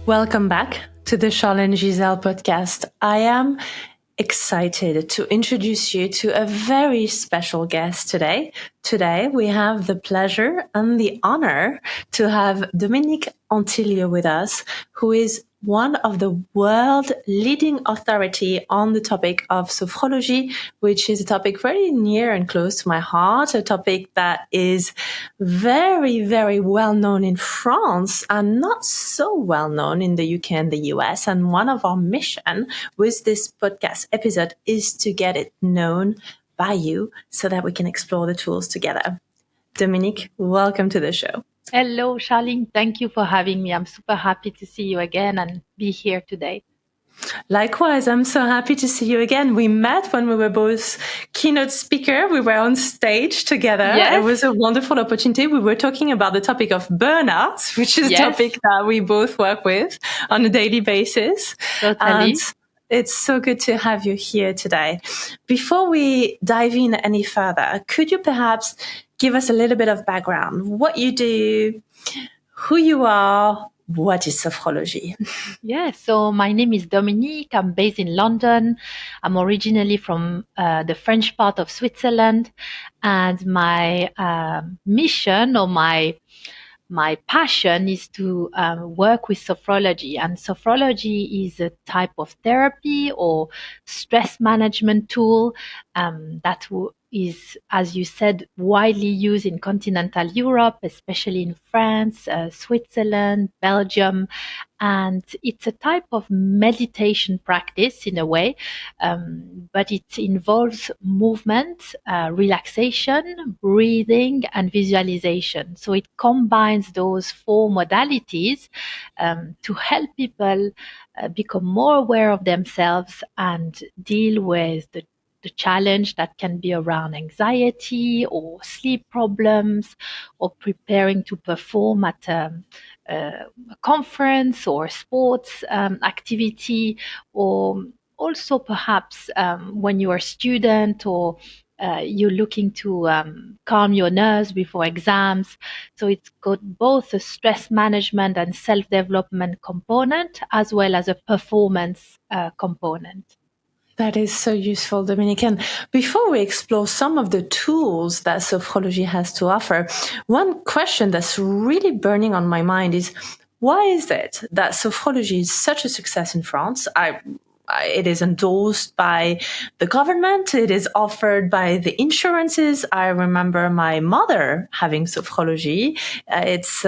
Welcome back to the Charlotte and Giselle podcast. I am excited to introduce you to a very special guest today. Today, we have the pleasure and the honor to have Dominique Antiglio with us, who is one of the world leading authority on the topic of sophrology, which is a topic very near and close to my heart, a topic that is very, very well known in France and not so well known in the UK and the US. And one of our mission with this podcast episode is to get it known by you so that we can explore the tools together. Dominique, welcome to the show. Hello, Charlene. Thank you for having me. I'm super happy to see you again and be here today. Likewise, I'm so happy to see you again. We met when we were both keynote speaker. We were on stage together. Yes. It was a wonderful opportunity. We were talking about the topic of burnout, which is a topic that we both work with on a daily basis. Totally. And it's so good to have you here today. Before we dive in any further, could you perhaps give us a little bit of background, what you do, who you are, what is sophrology? Yeah, so my name is Dominique. I'm based in London. I'm originally from the French part of Switzerland. And my mission or my passion is to work with sophrology. And sophrology is a type of therapy or stress management tool that is, as you said, widely used in continental Europe, especially in France, Switzerland, Belgium. And it's a type of meditation practice in a way, but it involves movement, relaxation, breathing, and visualization. So it combines those four modalities to help people become more aware of themselves and deal with the challenge that can be around anxiety or sleep problems or preparing to perform at a conference or sports activity, or also perhaps when you're a student or you're looking to calm your nerves before exams. So it's got both a stress management and self-development component as well as a performance component. That is so useful, Dominique. And before we explore some of the tools that sophrology has to offer, one question that's really burning on my mind is, why is it that sophrology is such a success in France? It is endorsed by the government. It is offered by the insurances. I remember my mother having sophrology. It's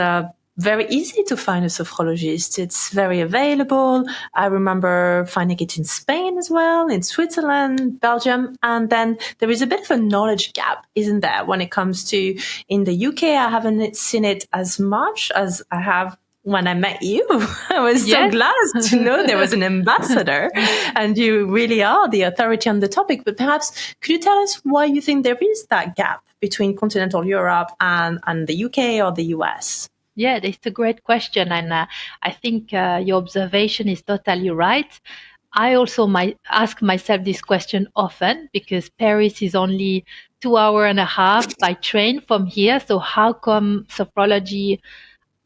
very easy to find a sophrologist. It's very available. I remember finding it in Spain as well, in Switzerland, Belgium. And then there is a bit of a knowledge gap, isn't there, when it comes to in the UK? I haven't seen it as much as I have when I met you. I was so glad to know there was an ambassador and you really are the authority on the topic. But perhaps could you tell us why you think there is that gap between continental Europe and the UK or the US? Yeah, it's a great question. And I think your observation is totally right. I also might ask myself this question often because Paris is only 2.5 hours by train from here. So how come sophrology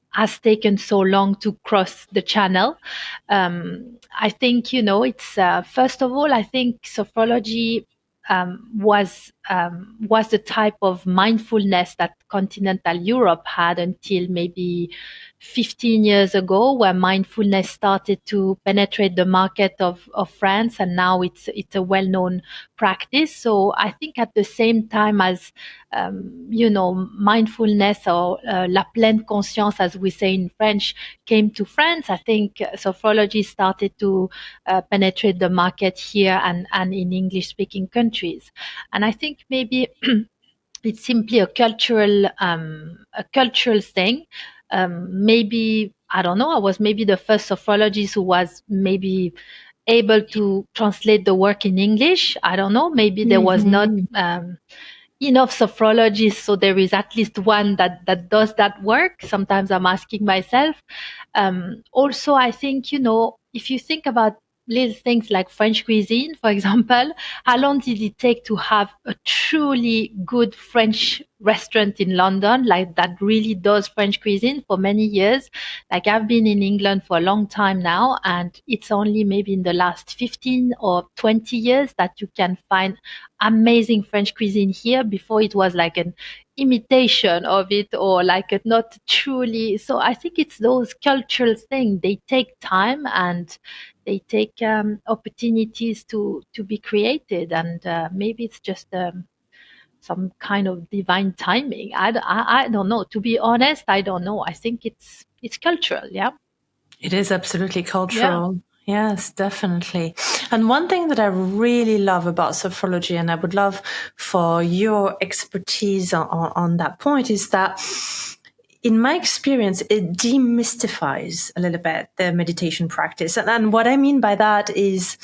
has taken so long to cross the channel? I think, it's first of all, I think sophrology was the type of mindfulness that continental Europe had until maybe 15 years ago, where mindfulness started to penetrate the market of France, and now it's a well-known practice. So I think at the same time as mindfulness or la pleine conscience, as we say in French, came to France, I think sophrology started to penetrate the market here and in English-speaking countries. And I think maybe it's simply a cultural thing. Maybe, I don't know, I was maybe the first sophrologist who was maybe able to translate the work in English. I don't know, maybe there was not enough sophrologists, so there is at least one that does that work. Sometimes I'm asking myself. Also, I think, if you think about little things like French cuisine, for example, how long did it take to have a truly good French restaurant in London, like that really does French cuisine for many years. Like I've been in England for a long time now, and it's only maybe in the last 15 or 20 years that you can find amazing French cuisine here. Before it was like an imitation of it, or like a not truly. So I think it's those cultural things. They take time, and they take opportunities to be created, and maybe it's just some kind of divine timing. I don't know. To be honest, I don't know. I think it's cultural. Yeah. It is absolutely Yeah. cultural. Yes, definitely. And one thing that I really love about sophrology, and I would love for your expertise on that point, is that in my experience, it demystifies a little bit the meditation practice. And what I mean by that is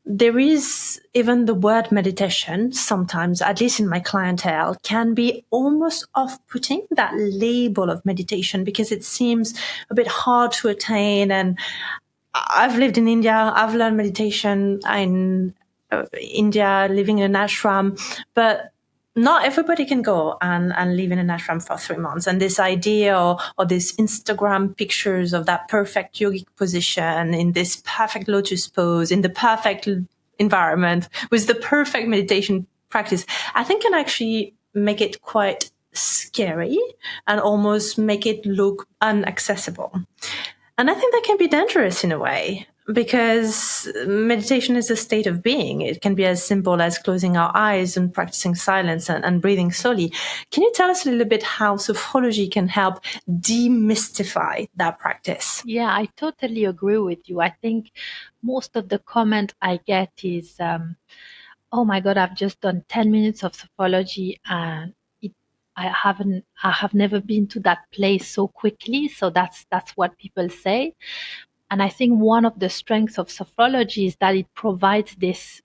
there is even the word meditation sometimes, at least in my clientele, can be almost off-putting, that label of meditation, because it seems a bit hard to attain. And I've lived in India. I've learned meditation in India, living in an ashram, but not everybody can go and live in an ashram for 3 months. And this idea or this Instagram pictures of that perfect yogic position in this perfect lotus pose, in the perfect environment with the perfect meditation practice, I think can actually make it quite scary and almost make it look inaccessible. And I think that can be dangerous in a way, because meditation is a state of being. It can be as simple as closing our eyes and practicing silence and breathing slowly. Can you tell us a little bit how sophrology can help demystify that practice? Yeah, I totally agree with you. I think most of the comment I get is, "Oh my God, I've just done 10 minutes of sophrology, and it, I have never been to that place so quickly." So that's what people say. And I think one of the strengths of sophrology is that it provides this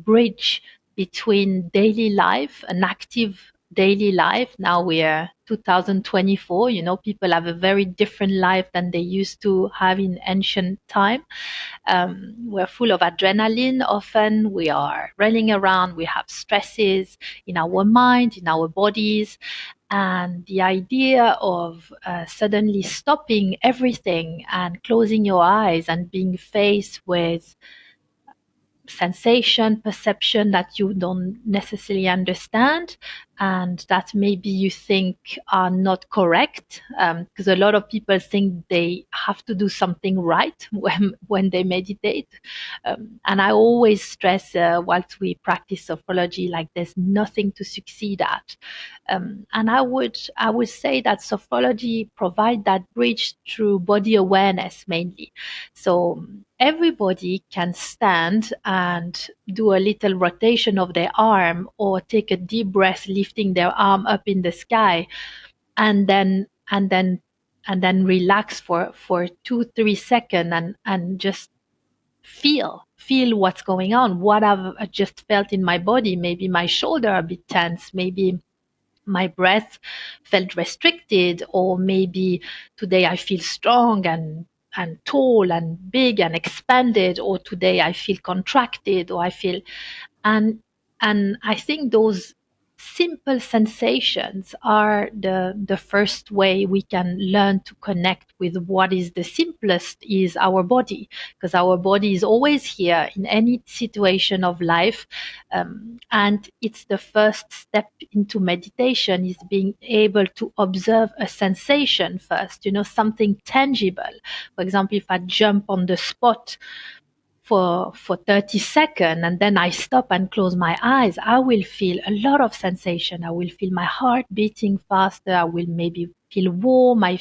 bridge between daily life, an active daily life. Now we are 2024, people have a very different life than they used to have in ancient time. We're full of adrenaline often. We are running around. We have stresses in our mind, in our bodies. And the idea of suddenly stopping everything and closing your eyes and being faced with sensation, perception that you don't necessarily understand, and that maybe you think are not correct, because a lot of people think they have to do something right when they meditate. And I always stress, whilst we practice sophrology, like there's nothing to succeed at. And I would say that sophrology provide that bridge through body awareness mainly. So everybody can stand and do a little rotation of their arm, or take a deep breath, lifting their arm up in the sky, and then relax for 2-3 seconds, and just feel what's going on. What I've just felt in my body. Maybe my shoulder are a bit tense. Maybe my breath felt restricted, or maybe today I feel strong and tall and big and expanded, or today I feel contracted, or I feel. And and I think those simple sensations are the first way we can learn to connect with what is the simplest, is our body, because our body is always here in any situation of life. And it's the first step into meditation, is being able to observe a sensation first, something tangible. For example, if I jump on the spot for 30 seconds, and then I stop and close my eyes, I will feel a lot of sensation. I will feel my heart beating faster. I will maybe feel warm. I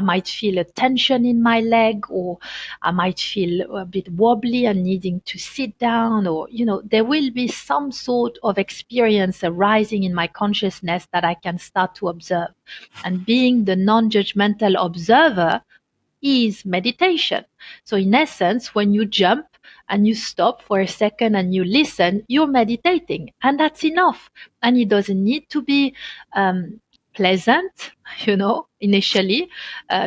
might feel a tension in my leg, or I might feel a bit wobbly and needing to sit down, or there will be some sort of experience arising in my consciousness that I can start to observe. And being the non-judgmental observer is meditation. So in essence, when you jump and you stop for a second and you listen, you're meditating, and that's enough. And it doesn't need to be pleasant, initially,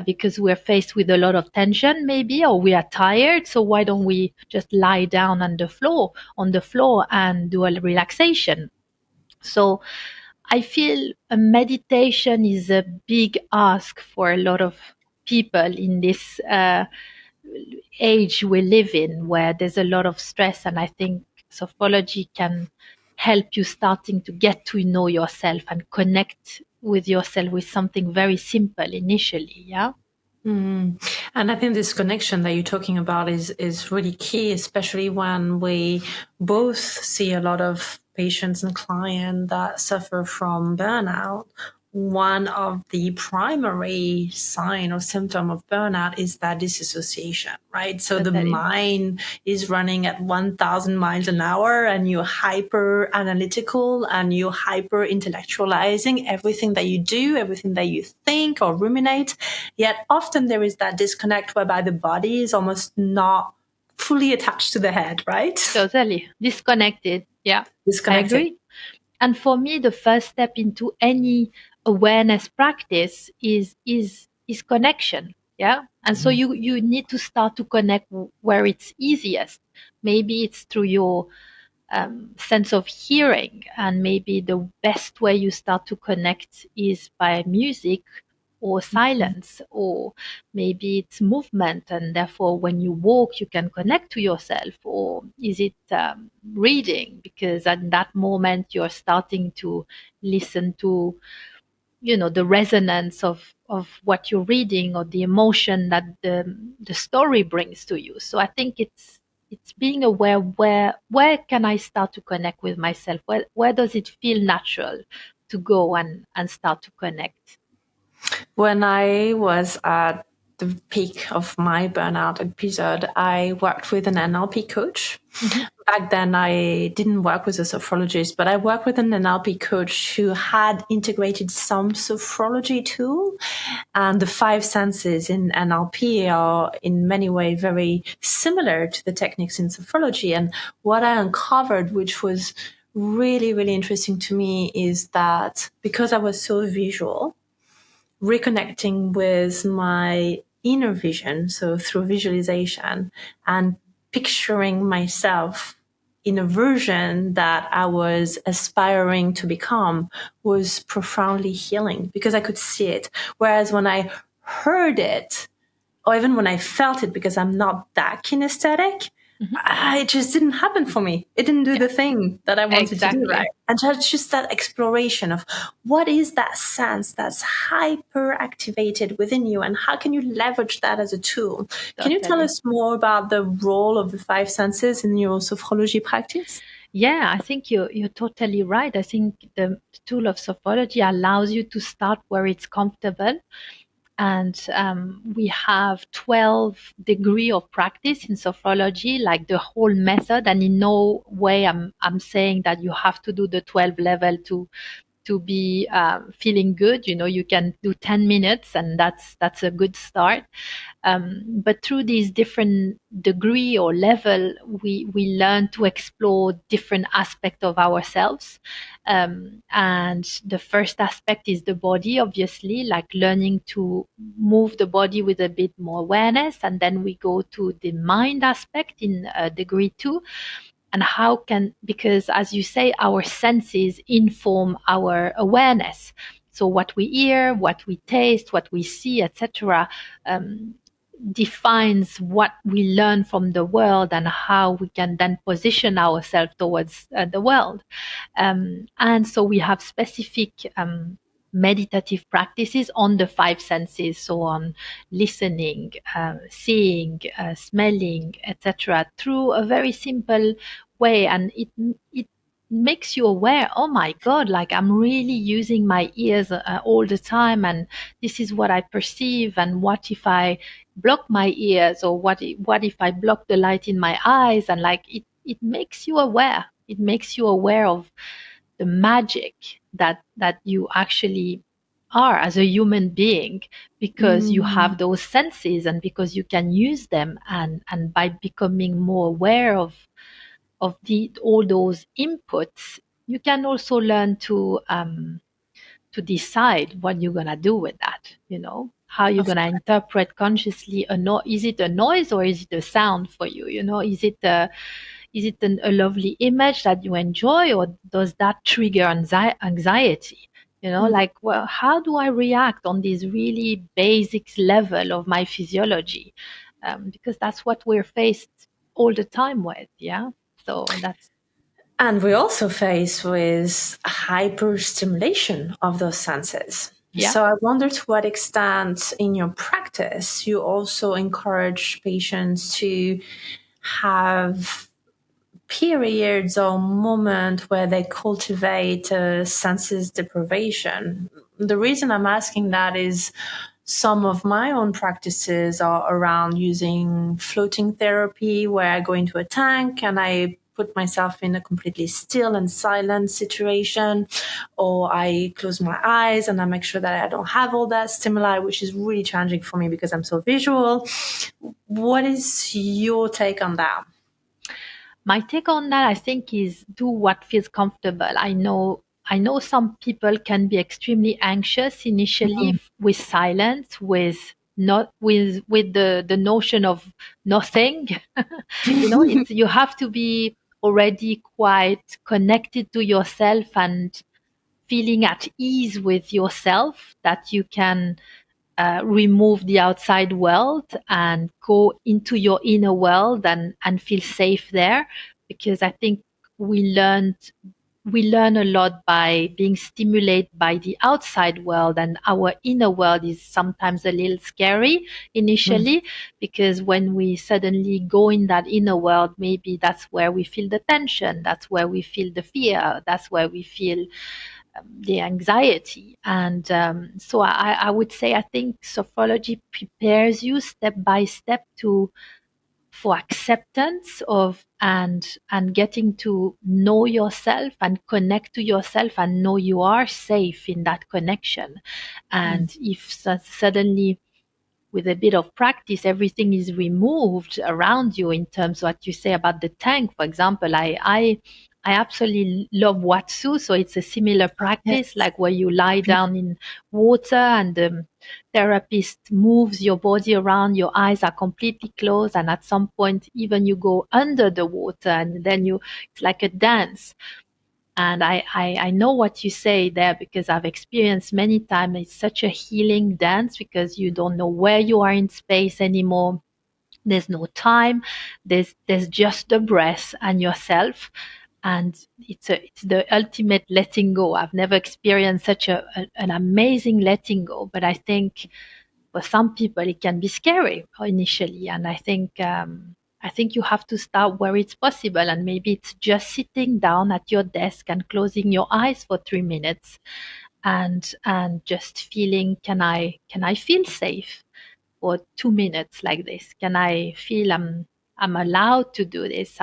because we're faced with a lot of tension maybe, or we are tired. So why don't we just lie down on the floor and do a relaxation? So I feel a meditation is a big ask for a lot of people in this age we live in, where there's a lot of stress. And I think Sophrology can help you starting to get to know yourself and connect with yourself with something very simple initially. Yeah. Mm. And I think this connection that you're talking about is really key, especially when we both see a lot of patients and clients that suffer from burnout. One of the primary sign or symptom of burnout is that disassociation, right? So the Totally. mind is running at 1,000 miles an hour and you're hyper analytical and you're hyper intellectualizing everything that you do, everything that you think or ruminate. Yet often there is that disconnect whereby the body is almost not fully attached to the head, right? Totally disconnected. Yeah, I Disconnected. agree. And for me, the first step into any awareness practice is connection. Yeah. And so you need to start to connect where it's easiest. Maybe it's through your sense of hearing, and maybe the best way you start to connect is by music or silence, or maybe it's movement, and therefore when you walk you can connect to yourself, or is it reading, because at that moment you're starting to listen to, you know, the resonance of what you're reading, or the emotion that the story brings to you. So I think it's being aware, where can I start to connect with myself, where does it feel natural to go and start to connect. When I was at the peak of my burnout episode, I worked with an NLP coach. Mhm. Back then, I didn't work with a sophrologist, but I worked with an NLP coach who had integrated some sophrology tool. And the five senses in NLP are in many ways very similar to the techniques in sophrology. And what I uncovered, which was really, really interesting to me, is that because I was so visual, reconnecting with my inner vision, so through visualization and picturing myself in a version that I was aspiring to become, was profoundly healing because I could see it. Whereas when I heard it, or even when I felt it, because I'm not that kinesthetic, Mhm. it just didn't happen for me. It didn't do Yeah, the thing that I wanted to do, right? exactly. And just that exploration of what is that sense that's hyper activated within you and how can you leverage that as a tool? Can you tell Totally. us more about the role of the five senses in your sophrology practice? Yeah, I think you're totally right. I think the tool of Sophrology allows you to start where it's comfortable. And we have 12 degree of practice in Sophrology, like the whole method. And in no way I'm saying that you have to do the 12 level to be feeling good. You know, you can do 10 minutes, and that's a good start. But through these different degree or level, we learn to explore different aspects of ourselves. And the first aspect is the body, obviously, like learning to move the body with a bit more awareness. And then we go to the mind aspect in degree 2, and how can, because as you say, our senses inform our awareness. So what we hear, what we taste, what we see, etc., defines what we learn from the world and how we can then position ourselves towards the world. And so we have specific meditative practices on the five senses, so on listening, seeing, smelling, etc., through a very simple way. And it makes you aware, oh my god, like I'm really using my ears all the time, and this is what I perceive. And what if I block my ears, or what if I block the light in my eyes? And like it makes you aware. It makes you aware of the magic that you actually are as a human being, because you Mm, have those senses and because you can use them. And by becoming more aware of the all those inputs, you can also learn to decide what you're gonna do with that. You know, how you're of gonna interpret consciously a is it a noise or is it a sound for you? You know, is it is it a lovely image that you enjoy, or does that trigger anxiety? Like, well, how do I react on this really basics level of my physiology? Because that's what we're faced all the time with. Yeah. So that's, And we also face with hyperstimulation of those senses. yeah. So I wonder to what extent in your practice you also encourage patients to have periods or moments where they cultivate senses deprivation. The reason I'm asking that is some of my own practices are around using floating therapy, where I go into a tank and I put myself in a completely still and silent situation, or I close my eyes and I make sure that I don't have all that stimuli, which is really challenging for me because I'm so visual. What is your take on that? My take on that, I think, is do what feels comfortable. I know some people can be extremely anxious initially with silence, with not with the notion of nothing. It's you have to be already quite connected to yourself and feeling at ease with yourself, that you can remove the outside world and go into your inner world and feel safe there. Because I think we learned we learn a lot by being stimulated by the outside world, and our inner world is sometimes a little scary initially, because when we suddenly go in that inner world, maybe that's where we feel the tension, that's where we feel the fear, that's where we feel the anxiety. And so I would say, I think sophrology prepares you step by step to for acceptance of and getting to know yourself and connect to yourself and know you are safe in that connection. And if suddenly, with a bit of practice, everything is removed around you, in terms of what you say about the tank, for example. I absolutely love Watsu. So it's a similar practice, Yes. like where you lie down in water and the therapist moves your body around, your eyes are completely closed, and at some point even you go under the water, and then it's like a dance. And I know what you say there, because I've experienced many times. It's such a healing dance, because you don't know where you are in space anymore. There's no time. There's just the breath and yourself. And it's the ultimate letting go. I've never experienced such an amazing letting go. But I think for some people it can be scary initially, and I think you have to start where it's possible, and maybe it's just sitting down at your desk and closing your eyes for 3 minutes, and just feeling, can I feel safe for 2 minutes like this? Can I feel I'm allowed to do this?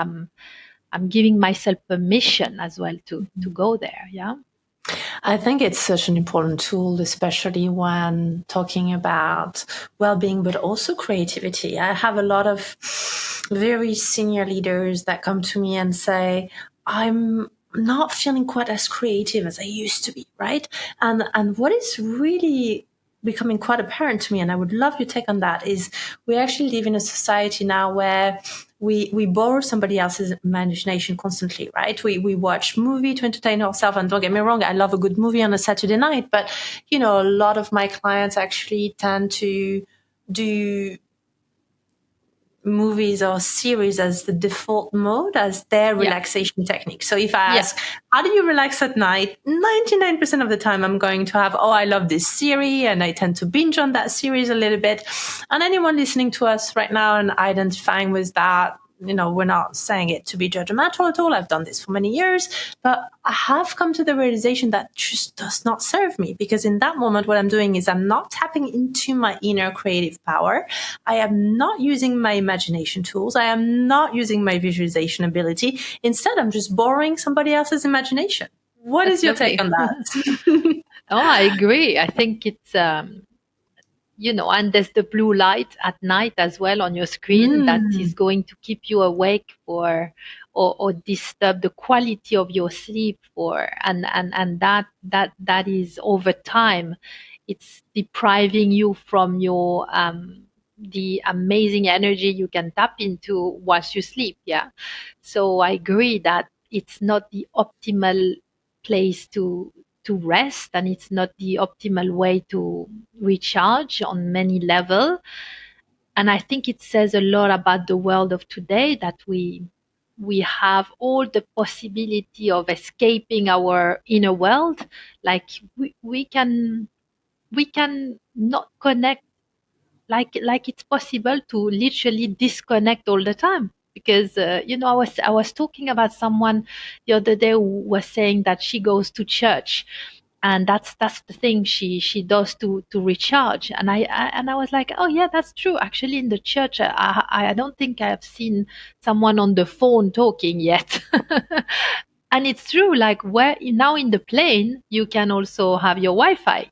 I'm giving myself permission as well to go there. Yeah. I think it's such an important tool, especially when talking about well-being, but also creativity. I have a lot of very senior leaders that come to me and say, I'm not feeling quite as creative as I used to be, right? And what is really becoming quite apparent to me, and I would love your take on that, is we actually live in a society now where we borrow somebody else's imagination constantly, right? We watch movie to entertain ourselves, and don't get me wrong, I love a good movie on a Saturday night, but a lot of my clients actually tend to do movies or series as the default mode, as their Yeah. relaxation technique. So if I Yeah. ask, how do you relax at night? 99% of the time I'm going to have, I love this series, and I tend to binge on that series a little bit. And anyone listening to us right now and identifying with that, we're not saying it to be judgmental at all. I've done this for many years, but I have come to the realization that just does not serve me, because in that moment, what I'm doing is I'm not tapping into my inner creative power. I am not using my imagination tools. I am not using my visualization ability. Instead, I'm just borrowing somebody else's imagination. What That's is your take lovely. on that? Oh, I agree. I think it's and there's the blue light at night as well on your screen, that is Mm. going to keep you awake for, or disturb the quality of your sleep for, and that is over time, it's depriving you from your the amazing energy you can tap into once you sleep. Yeah. So I agree that it's not the optimal place to rest, and it's not the optimal way to recharge on many level. And I think it says a lot about the world of today that we have all the possibility of escaping our inner world. Like we can not connect, like it's possible to literally disconnect all the time. Because I was talking about someone the other day who was saying that she goes to church, and that's the thing she does to recharge. And I was like, oh yeah, that's true. Actually, in the church, I don't think I have seen someone on the phone talking yet. And it's true, like where now in the plane you can also have your Wi-Fi,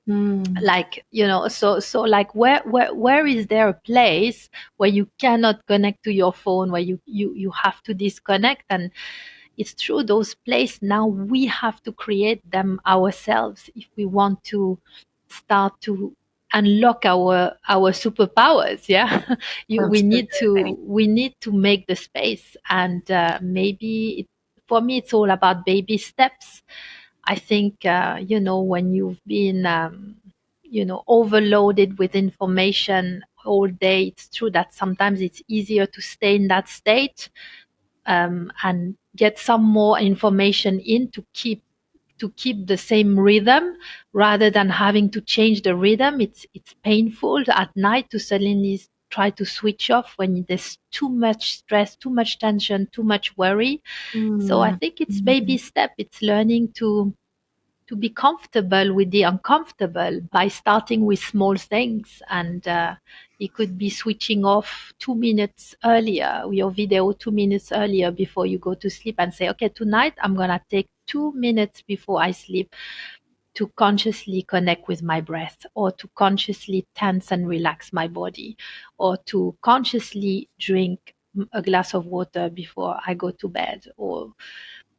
Mm. like, so like where is there a place where you cannot connect to your phone, where you have to disconnect? And it's true, those places now we have to create them ourselves if we want to start to unlock our superpowers. Yeah. We need Absolutely. to make the space. And maybe for me it's all about baby steps. I think, when you've been, overloaded with information all day, it's true that sometimes it's easier to stay in that state, and get some more information in to keep the same rhythm, rather than having to change the rhythm. It's painful at night to suddenly try to switch off when there's too much stress, too much tension, too much worry. So I Mm. think it's baby Mm. step. It's learning to be comfortable with the uncomfortable by starting with small things. And it could be switching off 2 minutes earlier, your video 2 minutes earlier before you go to sleep, and say, okay, tonight I'm going to take 2 minutes before I sleep to consciously connect with my breath, or to consciously tense and relax my body, or to consciously drink a glass of water before I go to bed, or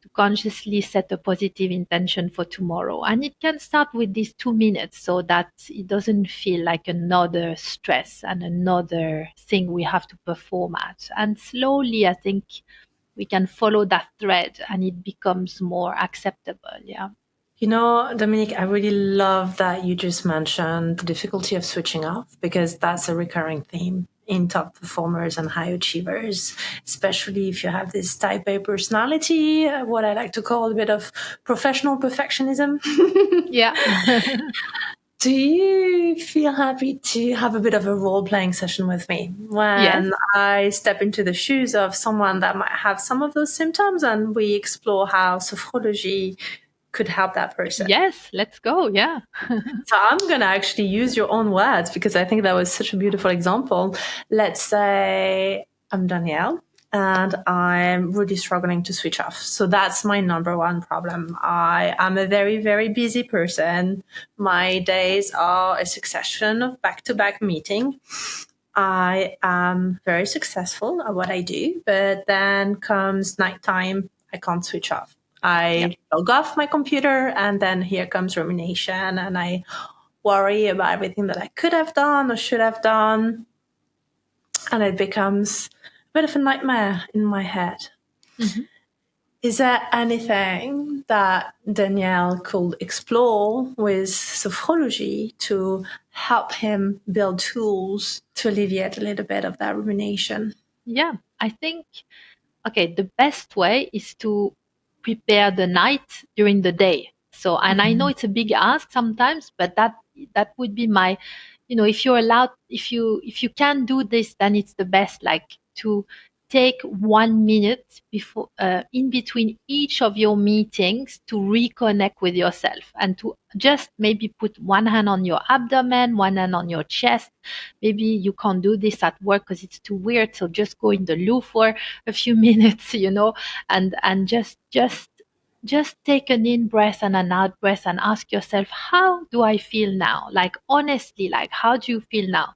to consciously set a positive intention for tomorrow. And it can start with these 2 minutes, so that it doesn't feel like another stress and another thing we have to perform at. And slowly, I think we can follow that thread and it becomes more acceptable. Yeah. Dominique, I really love that you just mentioned the difficulty of switching off, because that's a recurring theme in top performers and high achievers, especially if you have this type A personality, what I like to call a bit of professional perfectionism. Yeah. Do you feel happy to have a bit of a role playing session with me Yes. when I step into the shoes of someone that might have some of those symptoms, and we explore how sophrology could help that person? Yes. Let's go. Yeah. So I'm going to actually use your own words, because I think that was such a beautiful example. Let's say I'm Danielle and I'm really struggling to switch off. So that's my number one problem. I am a very, very busy person. My days are a succession of back to back meetings. I am very successful at what I do, but then comes nighttime, I can't switch off. Yeah. I log off my computer, and then here comes rumination, and I worry about everything that I could have done or should have done. And it becomes a bit of a nightmare in my head. Mhm. Is there anything that Danielle could explore with sophrology to help him build tools to alleviate a little bit of that rumination? Yeah. I think, okay, the best way is to prepare the night during the day. So, and I know it's a big ask sometimes, but that would be my, if you're allowed, if you can do this, then it's the best. Like, to take 1 minute before, in between each of your meetings, to reconnect with yourself, and to just maybe put one hand on your abdomen, one hand on your chest. Maybe you can't do this at work because it's too weird, so just go in the loo for a few minutes, and just take an in breath and an out breath, and ask yourself, how do I feel now? Like, honestly, like, how do you feel now?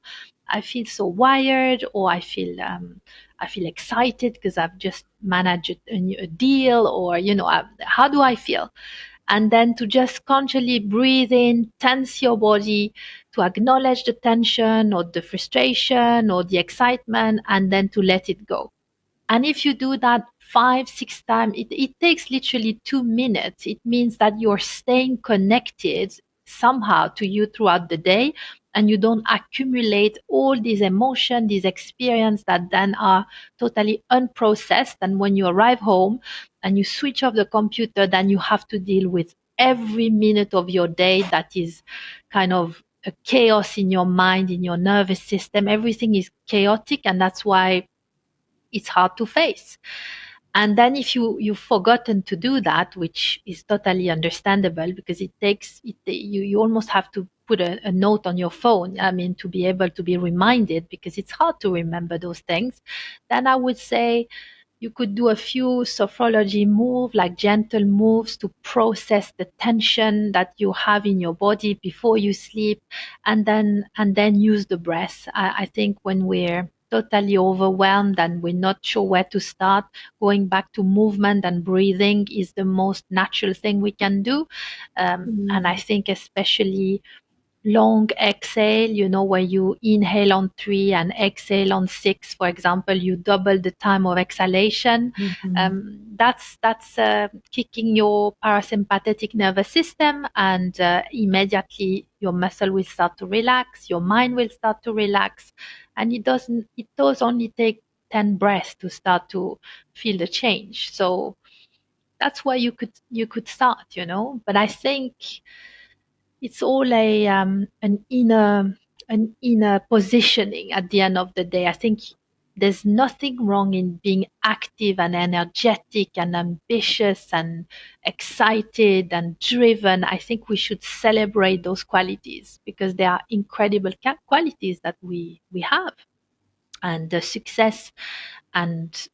I feel so wired, or I feel excited because I've just managed a deal, or how do I feel? And then to just consciously breathe in, tense your body, to acknowledge the tension or the frustration or the excitement, and then to let it go. And if you do that 5, 6 times, it takes literally 2 minutes. It means that you're staying connected somehow to you throughout the day, and you don't accumulate all these emotions, these experiences that then are totally unprocessed. And when you arrive home and you switch off the computer, then you have to deal with every minute of your day that is kind of a chaos in your mind, in your nervous system. Everything is chaotic, and that's why it's hard to face. And then if you've forgotten to do that, which is totally understandable, because it takes it, you almost have to put a note on your phone, I mean, to be able to be reminded, because it's hard to remember those things. Then I would say you could do a few sophrology moves, like gentle moves, to process the tension that you have in your body before you sleep, and then use the breath. I think when we're totally overwhelmed and we're not sure where to start, going back to movement and breathing is the most natural thing we can do. And I think especially long exhale, where you inhale on 3 and exhale on 6, for example, you double the time of exhalation. That's kicking your parasympathetic nervous system, and immediately your muscle will start to relax, your mind will start to relax, and it does only take 10 breaths to start to feel the change. So that's where you could start. But I think it's all an inner positioning at the end of the day. I think there's nothing wrong in being active and energetic and ambitious and excited and driven. I think we should celebrate those qualities, because they are incredible qualities that we have. And the success and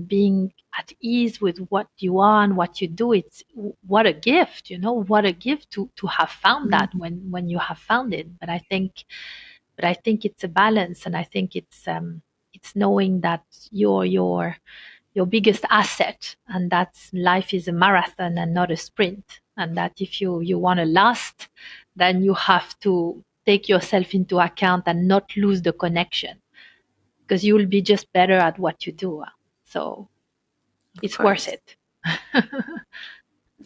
being at ease with what you are and what you do, it's what a gift, what a gift to have found that when you have found it. But I think it's a balance, and I think it's knowing that your biggest asset, and that's life is a marathon and not a sprint, and that if you want to last, then you have to take yourself into account and not lose the connection, because you will be just better at what you do. So Of it's worth course. it.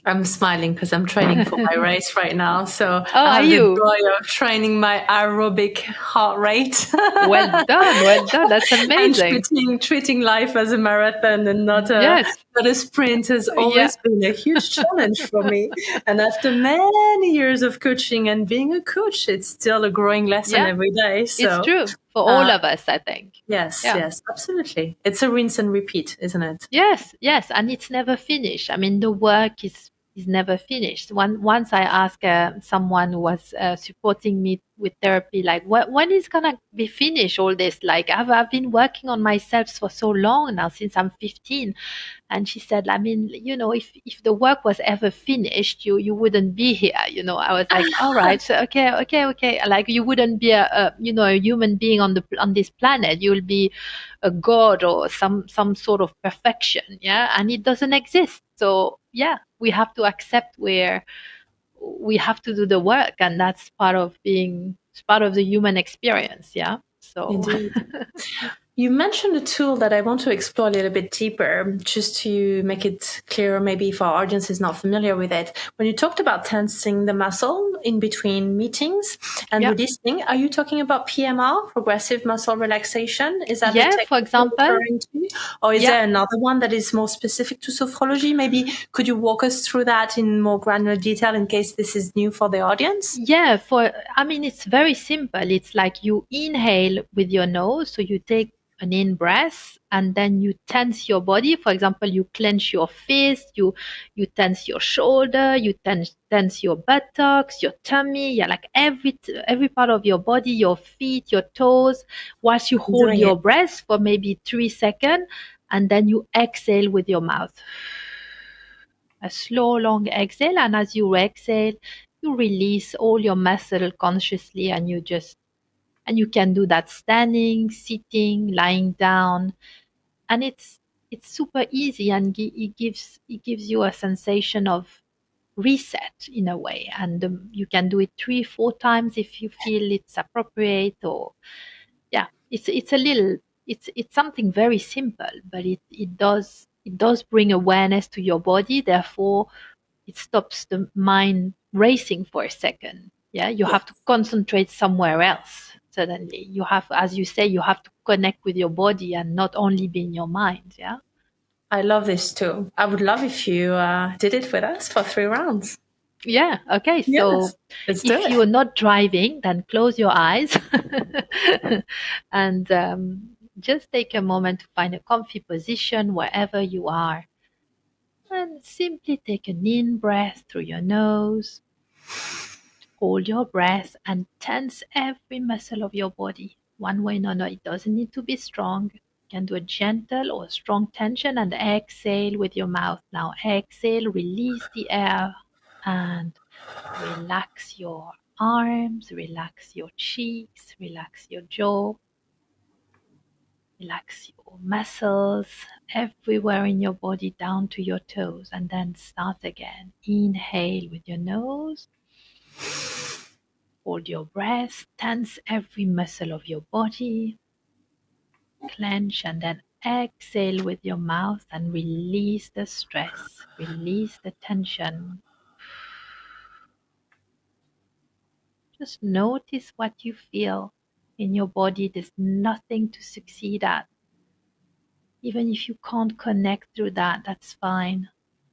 I'm smiling because I'm training for my race right now. So Oh, I are have the you? joy of training my aerobic heart rate. Well done, well done. That's And amazing. treating life as a marathon and Yes. not a sprint has Yeah. always been a huge challenge for me. And after many years of coaching and being a coach, it's still a growing lesson Yeah. every day. It's So true for all uh, of us, I think. yes, Yeah. yes, absolutely. It's a rinse and repeat, isn't it? Yes, yes, and it's never finished. I mean, the work is never finished. Once I asked someone who was supporting me with therapy, like, when is gonna be finished all this? Like, I've been working on myself for so long now, since I'm 15. And she said, I mean, if the work was ever finished, you wouldn't be here. I was like, all right, so okay. Like, you wouldn't be a human being on this planet. You'll be a god or some sort of perfection. Yeah. And it doesn't exist. So yeah, we have to accept where we have to do the work, and that's it's part of the human experience. Yeah. So Indeed. You mentioned a tool that I want to explore a little bit deeper, just to make it clearer, maybe if our audience is not familiar with it. When you talked about tensing the muscle in between meetings and yeah. releasing, are you talking about PMR, progressive muscle relaxation? Is that the Yeah, for technique you're example. referring to? Or is Yeah. there another one that is more specific to sophrology? Maybe could you walk us through that in more granular detail in case this is new for the audience? Yeah, I mean, it's very simple. It's like you inhale with your nose, so you take an in breath, and then you tense your body. For example, you clench your fist, you tense your shoulder, you tense your buttocks, your tummy, yeah, like every part of your body, your feet, your toes, whilst you I'm hold doing your it. breath for maybe 3 seconds, and then you exhale with your mouth. A slow, long exhale, and as you exhale, you release all your muscle consciously, and you can do that standing, sitting, lying down, and it's super easy, and it gives you a sensation of reset in a way. And you can do it 3-4 times if you feel it's appropriate. Or yeah, it's a little, it's something very simple, but it does bring awareness to your body. Therefore, it stops the mind racing for a second. Yeah, you Yeah, have to concentrate somewhere else. Suddenly, you have, as you say, you have to connect with your body and not only be in your mind. Yeah. I love this too. I would love if you did it with us for 3 rounds. Yeah. Okay. So Yes, let's do if it. you are not driving, then close your eyes and just take a moment to find a comfy position wherever you are. And simply take an in breath through your nose. Hold your breath and tense every muscle of your body. One way or another, it doesn't need to be strong. You can do a gentle or strong tension and exhale with your mouth. Now exhale, release the air and relax your arms, relax your cheeks, relax your jaw, relax your muscles everywhere in your body down to your toes. And then start again. Inhale with your nose. Hold your breath, tense every muscle of your body, clench, and then exhale with your mouth and release the stress, release the tension. Just notice what you feel in your body. There's nothing to succeed at. Even if you can't connect through that, that's fine.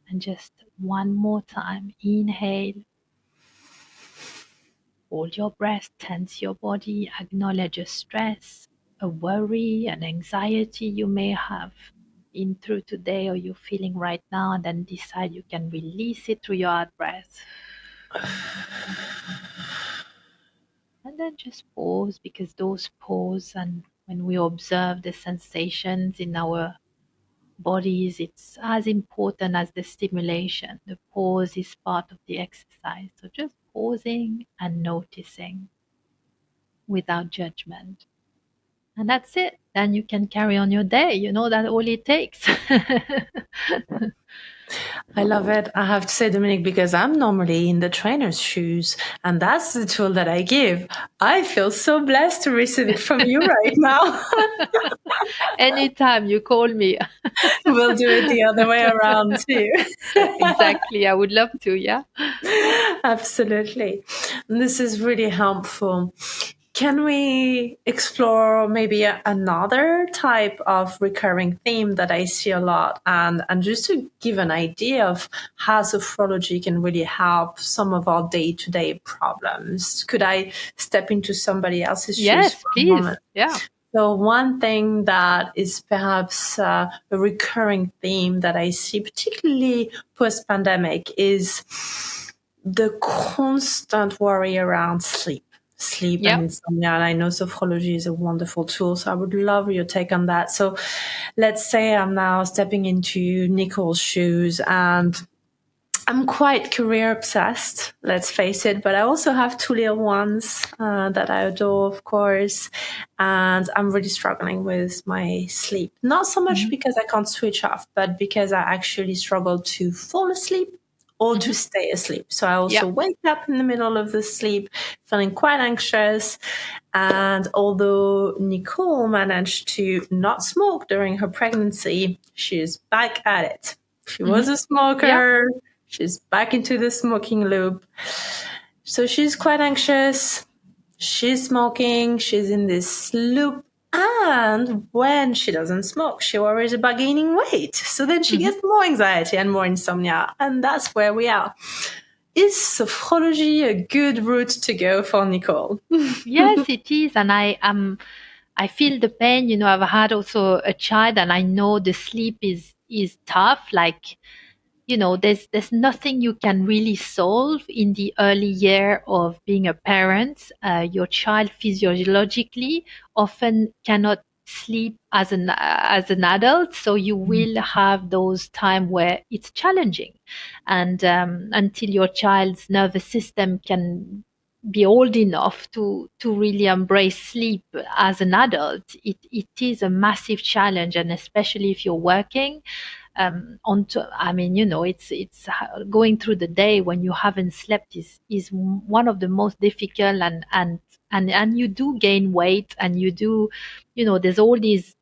And just one more time, inhale. Hold your breath, tense your body, acknowledge a stress, a worry, an anxiety you may have been through today or you're feeling right now, and then decide you can release it through your out breath. And then just pause, because those pause and when we observe the sensations in our bodies, it's as important as the stimulation. The pause is part of the exercise. So just pausing and noticing without judgment. And that's it. Then you can carry on your day. You know, that's all it takes. I love it. I have to say, Dominique, because I'm normally in the trainer's shoes, and that's the tool that I give. I feel so blessed to receive it from you right now. Anytime you call me. We'll do it the other way around too. Exactly. I would love to. Yeah. Absolutely. This is really helpful. Can we explore maybe another type of recurring theme that I see a lot? And just to give an idea of how sophrology can really help some of our day to day problems, could I step into somebody else's shoes Yes, for a please. moment? Yeah. So, one thing that is perhaps a recurring theme that I see, particularly post pandemic, is the constant worry around sleep and Yeah. insomnia. And I know sophrology is a wonderful tool, so I would love your take on that. So let's say I'm now stepping into Nicole's shoes, and I'm quite career obsessed, let's face it, but I also have two little ones that I adore, of course. And I'm really struggling with my sleep. Not so much Hmm. because I can't switch off, but because I actually struggle to fall asleep or to Hmm. stay asleep. So I also Yeah. wake up in the middle of the sleep feeling quite anxious. And although Nicole managed to not smoke during her pregnancy, she's back at it. She was Hmm. a Yeah. smoker. She's back into the smoking loop. So she's quite anxious. She's smoking. She's in this loop. And when she doesn't smoke, she worries about gaining weight. So then she Hmm. gets more anxiety and more insomnia. And that's where we are. Is sophrology a good route to go for Nicole? Yes, it is. And I feel the pain. I've had also a child, and I know the sleep is tough. Like, there's nothing you can really solve in the early year of being a parent. Your child physiologically often cannot sleep as an adult, so you will have those time where it's challenging, and until your child's nervous system can be old enough to really embrace sleep as an adult, it is a massive challenge, and especially if you're working. I mean, it's going through the day when you haven't slept is one of the most difficult, and you do gain weight, and you do, there's all these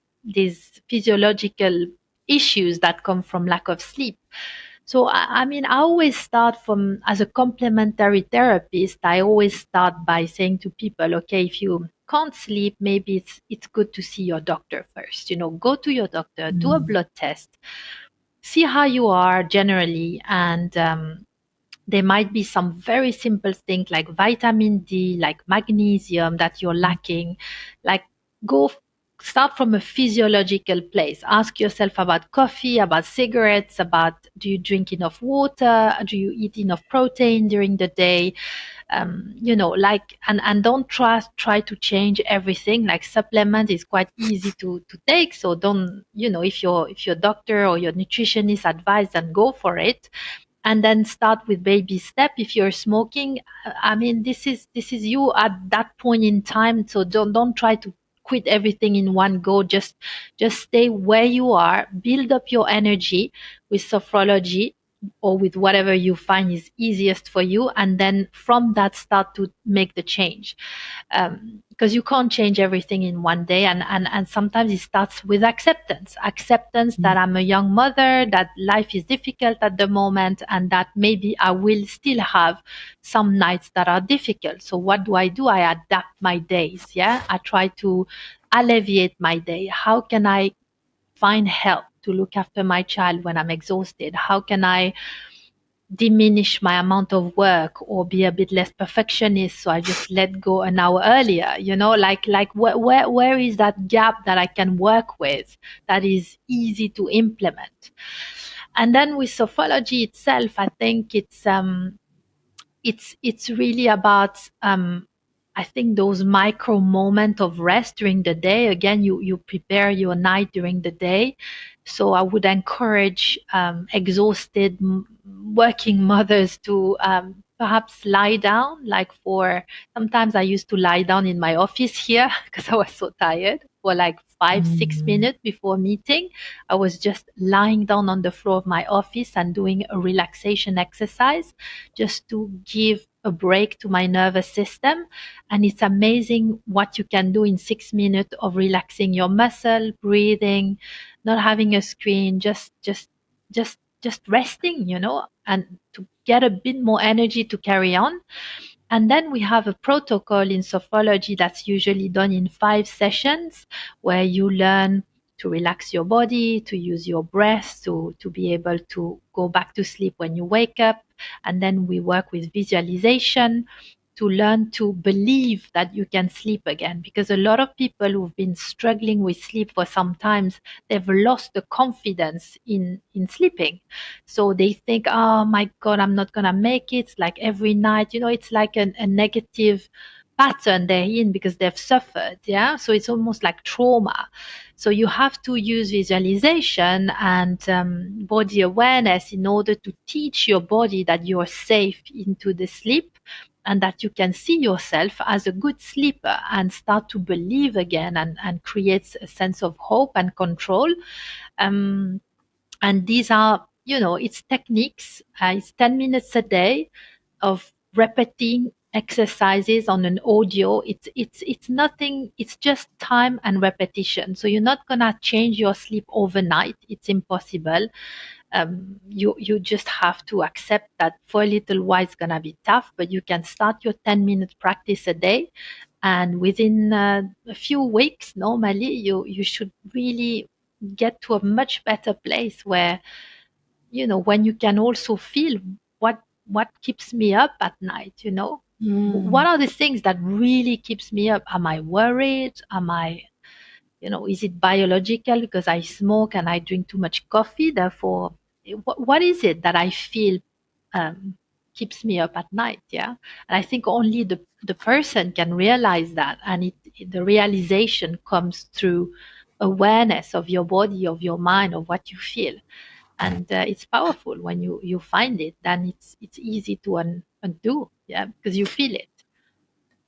physiological issues that come from lack of sleep. So I mean, I always start from, as a complementary therapist, I always start by saying to people, okay, if you can't sleep, maybe it's good to see your doctor first. Go to your doctor, do a blood test, see how you are generally, and there might be some very simple things like vitamin D, like magnesium that you're lacking. Like, go start from a physiological place. Ask yourself about coffee, about cigarettes, about, do you drink enough water? Do you eat enough protein during the day? Like, and don't try to change everything. Like, supplement is quite easy to take. So don't, if your doctor or your nutritionist advise, then go for it, and then start with baby step. If you're smoking, I mean, this is you at that point in time. So don't try to quit everything in one go. Just stay where you are, build up your energy with sophrology, or with whatever you find is easiest for you, and then from that start to make the change. Because you can't change everything in one day, and sometimes it starts with acceptance that I'm a young mother, that life is difficult at the moment, and that maybe I will still have some nights that are difficult. So what do? I adapt my days. Yeah, I try to alleviate my day. How can I find help to look after my child when I'm exhausted? How can I diminish my amount of work, or be a bit less perfectionist, so I just let go an hour earlier? Like where is that gap that I can work with, that is easy to implement? And then with Sophrology itself, I think it's really about, I think, those micro moments of rest during the day. Again, you prepare your night during the day. So I would encourage exhausted working mothers to perhaps lie down. Like, for sometimes I used to lie down in my office here because I was so tired, for like 5 6 minutes before meeting. I was just lying down on the floor of my office and doing a relaxation exercise, just to give a break to my nervous system. And it's amazing what you can do in 6 minutes of relaxing your muscle, breathing, not having a screen, just resting, and to get a bit more energy to carry on. And then we have a protocol in Sophrology that's usually done in 5 sessions, where you learn to relax your body, to use your breath, to be able to go back to sleep when you wake up. And then we work with visualization to learn to believe that you can sleep again. Because a lot of people who've been struggling with sleep for some time, they've lost the confidence in sleeping. So they think, oh my God, I'm not going to make it. It's like every night, it's like a negative pattern they're in because they've suffered. Yeah. So it's almost like trauma. So you have to use visualization and body awareness in order to teach your body that you're safe into the sleep, and that you can see yourself as a good sleeper, and start to believe again, and creates a sense of hope and control. Um, and these are, it's techniques. It's 10 minutes a day of repeating exercises on an audio. It's nothing. It's just time and repetition. So you're not gonna change your sleep overnight. It's impossible. You just have to accept that for a little while it's gonna be tough, but you can start your 10-minute practice a day, and within a few weeks, normally you should really get to a much better place, where, when you can also feel what keeps me up at night. What are the things that really keeps me up? Am I worried? Am I, is it biological because I smoke and I drink too much coffee? Therefore, what is it that I feel um, keeps me up at night? Yeah. And I think only the person can realize that. And the realization comes through awareness of your body, of your mind, of what you feel. And it's powerful when you find it. Then it's easy to undo. Yeah, because you feel it.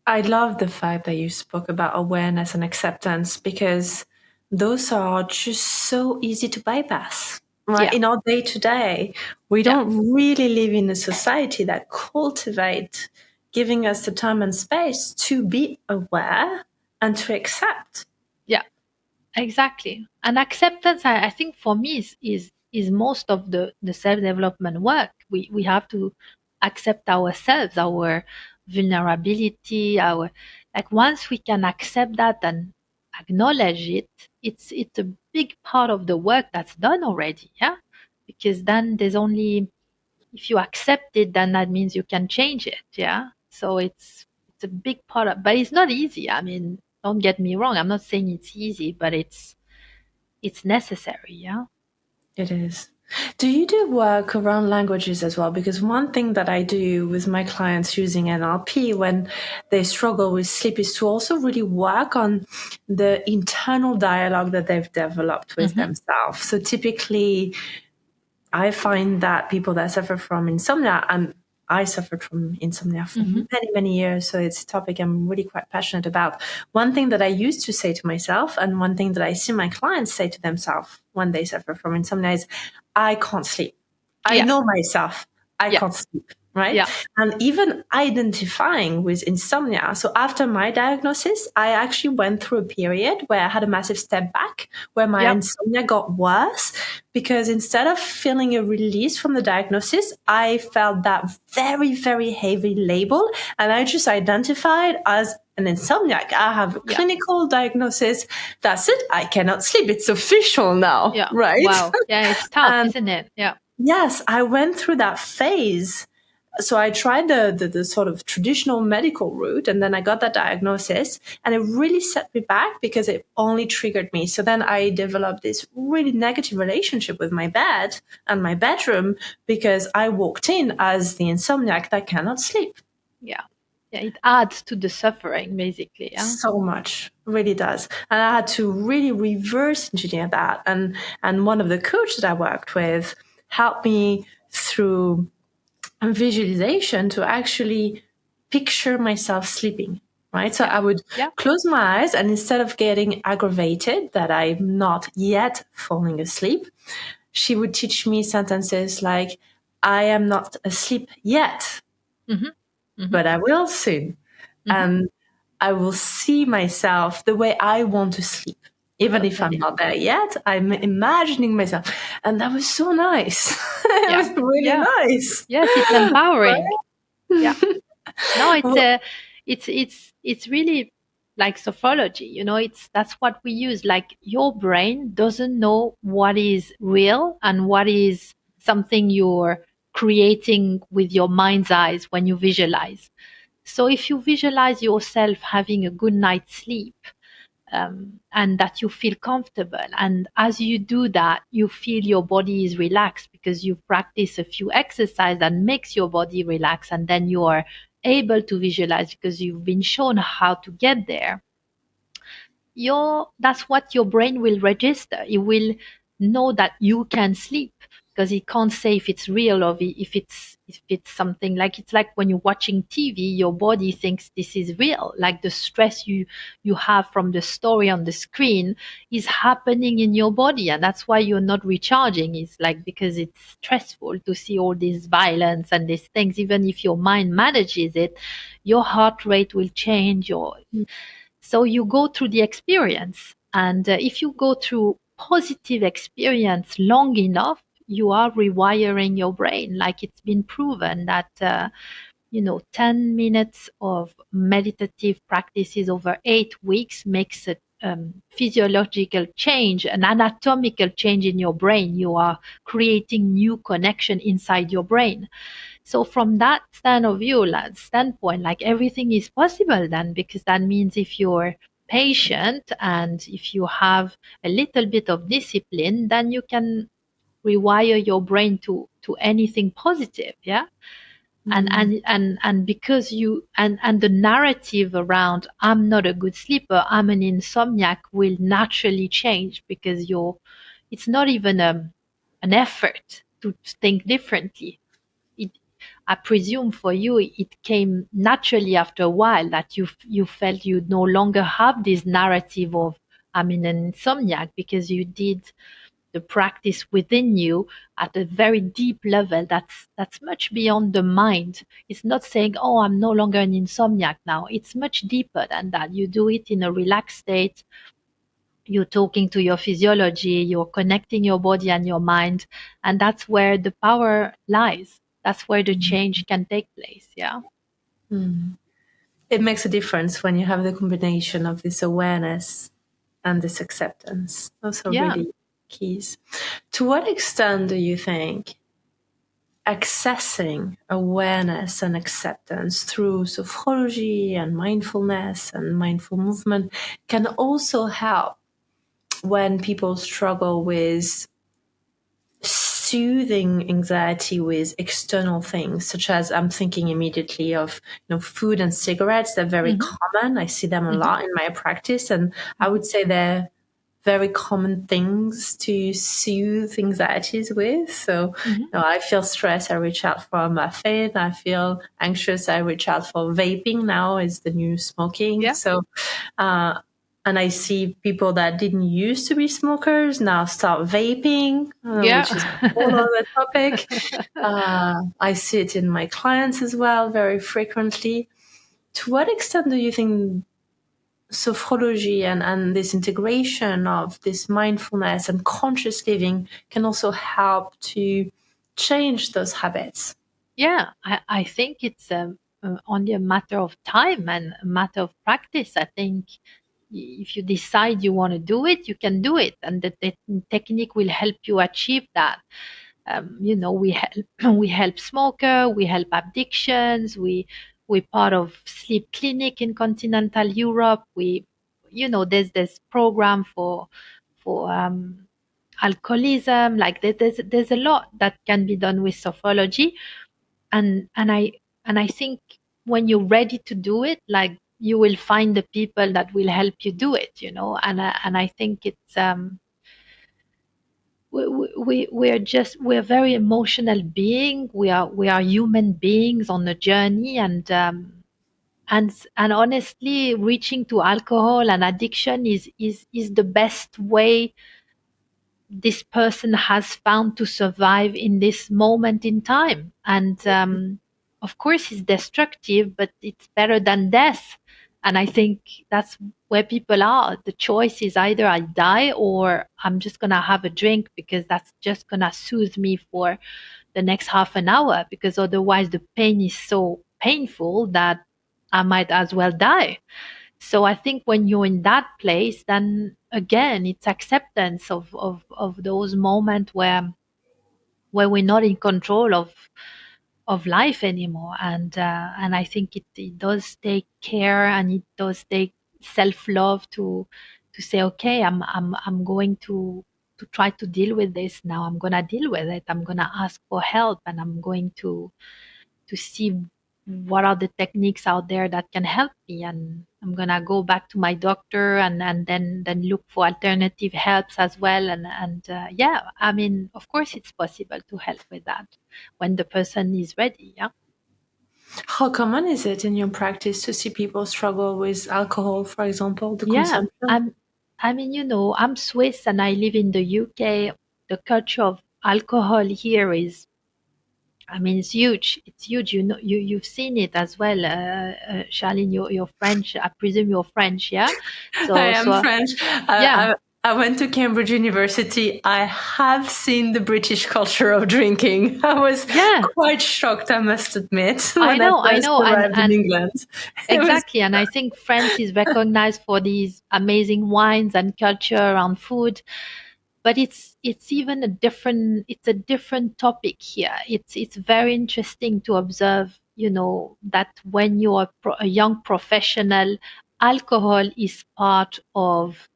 I love the fact that you spoke about awareness and acceptance, because those are just so easy to bypass. right? Yeah. In our day to day, we Yeah. don't really live in a society that cultivate giving us the time and space to be aware and to accept. Yeah. Exactly. And acceptance, I think for me is most of the self development work. We have to accept ourselves, our vulnerability, our like once we can accept that and acknowledge it, it's a big part of the work that's done already. Yeah. Because then there's only if you accept it, then that means you can change it. Yeah. So it's a big part of, but it's not easy. I mean, don't get me wrong. I'm not saying it's easy, but it's necessary. Yeah. It is. Do you do work around languages as well? Because one thing that I do with my clients using NLP when they struggle with sleep is to also really work on the internal dialogue that they've developed with Mm-hmm. themselves. So typically, I find that people that suffer from insomnia, and I suffered from insomnia for Mm-hmm. many, many years. So it's a topic I'm really quite passionate about. One thing that I used to say to myself, and one thing that I see my clients say to themselves when they suffer from insomnia is, I can't sleep. I Yeah. know myself. I Yeah. can't sleep. Right. Yeah. And even identifying with insomnia. So after my diagnosis, I actually went through a period where I had a massive step back, where my Yeah. insomnia got worse because instead of feeling a release from the diagnosis, I felt that very, very heavy label. And I just identified as an insomniac. I have a Yeah. clinical diagnosis. That's it. I cannot sleep. It's official now. Yeah. Right. Wow. Yeah. It's tough, And isn't it? Yeah. yes, I went through that phase. So I tried the sort of traditional medical route, and then I got that diagnosis, and it really set me back because it only triggered me. So then I developed this really negative relationship with my bed and my bedroom because I walked in as the insomniac that cannot sleep. Yeah. Yeah. It adds to the suffering, basically. Yeah. So much, really does. And I had to really reverse engineer that. And one of the coaches that I worked with helped me through visualization to actually picture myself sleeping, right? So Yeah. I would Yeah. close my eyes, and instead of getting aggravated that I'm not yet falling asleep, she would teach me sentences like, I am not asleep yet, Mm-hmm. Mm-hmm. but I will soon. Mm-hmm. And I will see myself the way I want to sleep. Even if I'm Totally. not there yet, I'm imagining myself. And that was so nice. It Yeah. was really Yeah. nice. Yes. It's empowering. Yeah. Right? No, it's Well, it's really like sophrology, it's that's what we use. Like your brain doesn't know what is real and what is something you're creating with your mind's eyes when you visualize. So if you visualize yourself having a good night's sleep, and that you feel comfortable. And as you do that, you feel your body is relaxed because you practice a few exercises that makes your body relax, and then you are able to visualize because you've been shown how to get there. That's what your brain will register. It will know that you can sleep because it can't say if it's real or if it's something. Like it's like when you're watching TV, your body thinks this is real. Like the stress you have from the story on the screen is happening in your body, and that's why you're not recharging. It's like because it's stressful to see all this violence and these things. Even if your mind manages it, your heart rate will change. Your So you go through the experience, and if you go through positive experience long enough, you are rewiring your brain. Like it's been proven that 10 minutes of meditative practices over 8 weeks makes a physiological change, an anatomical change in your brain. You are creating new connection inside your brain. So from that standpoint, like everything is possible then, because that means if you're patient and if you have a little bit of discipline, then you can rewire your brain to anything positive. Yeah. And because and the narrative around I'm not a good sleeper, I'm an insomniac will naturally change because it's not even an effort to think differently. it, I presume for you it came naturally after a while that you felt you no longer have this narrative of I'm an insomniac because you did the practice within you at a very deep level that's much beyond the mind. It's not saying, oh, I'm no longer an insomniac now. It's much deeper than that. You do it in a relaxed state. You're talking to your physiology, you're connecting your body and your mind, and that's where the power lies. That's where the change can take place. Yeah. Mm. It makes a difference when you have the combination of this awareness and this acceptance. Those are Yeah. really keys. To what extent do you think accessing awareness and acceptance through sophrology and mindfulness and mindful movement can also help when people struggle with soothing anxiety with external things, such as I'm thinking immediately of food and cigarettes. They're very Hmm. common. I see them a Hmm. lot in my practice, and I Hmm. would say they're very common things to soothe anxieties with. So, Hmm. I feel stressed, I reach out for a muffin. I feel anxious, I reach out for vaping. Now is the new smoking. Yeah. So, uh, and I see people that didn't used to be smokers now start vaping, Yeah. which is a whole other topic. I see it in my clients as well very frequently. To what extent do you think sophrology and this integration of this mindfulness and conscious living can also help to change those habits? Yeah, I think it's only a matter of time and a matter of practice. I think if you decide you want to do it, you can do it, and the technique will help you achieve that. We help we help smoker, we help addictions, we part of sleep clinic in continental Europe. There's program for alcoholism. Like there's a lot that can be done with sophrology, and I think when you're ready to do it, like you will find the people that will help you do it. And I think it's we're very emotional being. We are human beings on a journey, and honestly, reaching to alcohol and addiction is the best way this person has found to survive in this moment in time. And of course, it's destructive, but it's better than death. And I think that's where people are. The choice is either I die or I'm just going to have a drink because that's just going to soothe me for the next half an hour, because otherwise the pain is so painful that I might as well die. So I think when you're in that place, then again, it's acceptance of those moments where we're not in control of life anymore. And I think it does take care, and it does take self love to say, okay, I'm going to try to deal with this now. I'm gonna deal with it. I'm gonna ask for help, and I'm going to see what are the techniques out there that can help me, and I'm gonna go back to my doctor, and then look for alternative helps as well. And yeah, I mean, of course it's possible to help with that when the person is ready. Yeah. How common is it in your practice to see people struggle with alcohol, for example, the Yeah, consumption? I mean, I'm Swiss and I live in the UK. The culture of alcohol here is, I mean, it's huge. It's huge. You've seen it as well, Charlene. You're French. I presume you're French, yeah. I So am so French. yeah, I went to Cambridge University. I have seen the British culture of drinking. I was yeah. quite shocked, I must admit, I when I know, I first know, and arrived in and England. It was exactly. And I think France is recognized for these amazing wines and culture around food. But it's even a different topic here. It's very interesting to observe, that when you're a young professional, alcohol is part of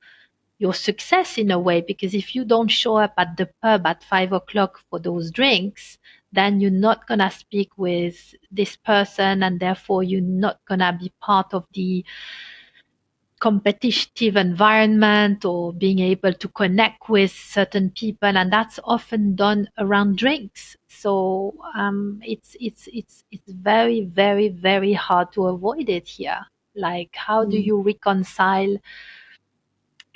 your success in a way, because if you don't show up at the pub at 5 o'clock for those drinks, then you're not gonna speak with this person, and therefore you're not gonna be part of the competitive environment or being able to connect with certain people, and that's often done around drinks. So it's very, very, very hard to avoid it here. Like, how do mm, you reconcile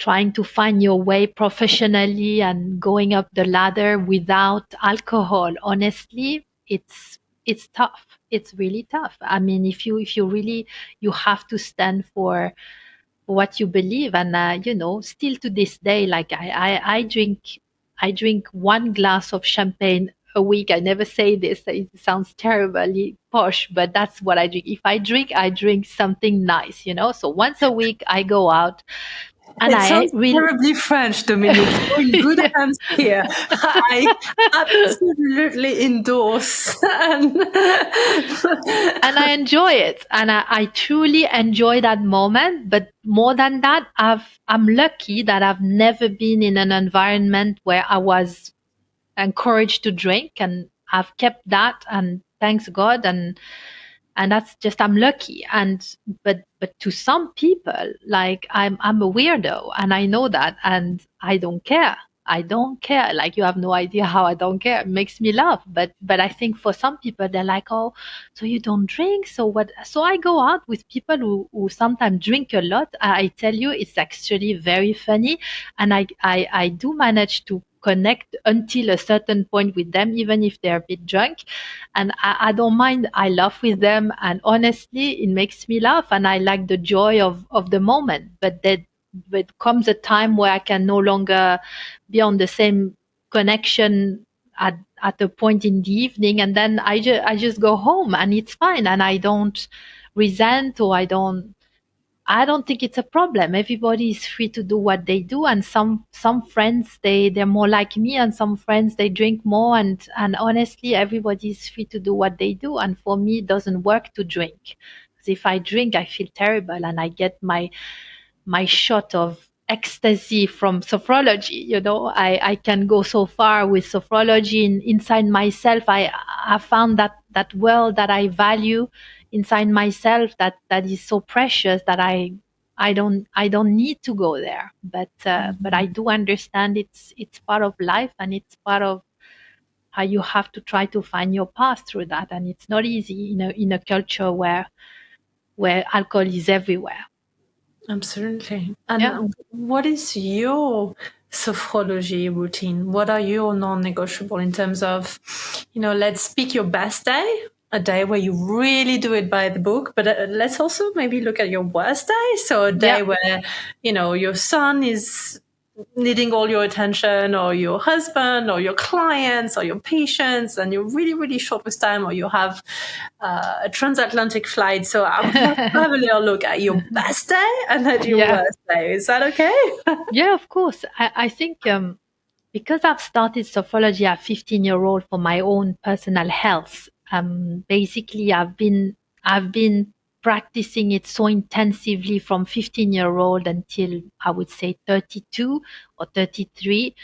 trying to find your way professionally and going up the ladder without alcohol, honestly, it's tough. It's really tough. I mean, if you really, you have to stand for what you believe. And still to this day, like I drink one glass of champagne a week. I never say this, it sounds terribly posh, but that's what I drink. If I drink something nice, so once a week I go out. And It I sounds really terribly French, Dominique. You're in good yeah. hands here. I absolutely endorse. And And I enjoy it, and I truly enjoy that moment. But more than that, I'm lucky that I've never been in an environment where I was encouraged to drink, and I've kept that, and thanks God. And that's just, I'm lucky. And but to some people, like I'm a weirdo, and I know that, and I don't care. Like, you have no idea how I don't care. It makes me laugh. But I think for some people, they're like, oh, so you don't drink, so what? So I go out with people who sometimes drink a lot. I tell you, it's actually very funny. And I do manage to connect until a certain point with them, even if they're a bit drunk. And I don't mind. I laugh with them, and honestly, it makes me laugh, and I like the joy of the moment. But comes a time where I can no longer be on the same connection at a point in the evening, and then I just go home, and it's fine, and I don't resent, or I don't think it's a problem. Everybody is free to do what they do, and some friends, they're more like me, and some friends, they drink more, and honestly, everybody is free to do what they do. And for me, it doesn't work to drink, because if I drink, I feel terrible, and I get my shot of ecstasy from sophrology. I can go so far with sophrology inside myself. I found that world that I value inside myself, that is so precious, that I don't need to go there. But I do understand it's part of life, and it's part of how you have to try to find your path through that. And it's not easy in a culture where alcohol is everywhere. absolutely. Yeah. And what is your sophrology routine? What are your non-negotiable in terms of, let's pick your best day, a day where you really do it by the book, but let's also maybe look at your worst day. So a Yeah. day where, your son is needing all your attention, or your husband, or your clients, or your patients, and you're really, really short with time, or you have a transatlantic flight. So I would love to have a little look at your best day and at your Yeah. worst day. Is that okay? Yeah, of course. I think because I've started Sophrology at 15-year-old for my own personal health, basically I've been practicing it so intensively from 15-year-old until I would say 32 or 33.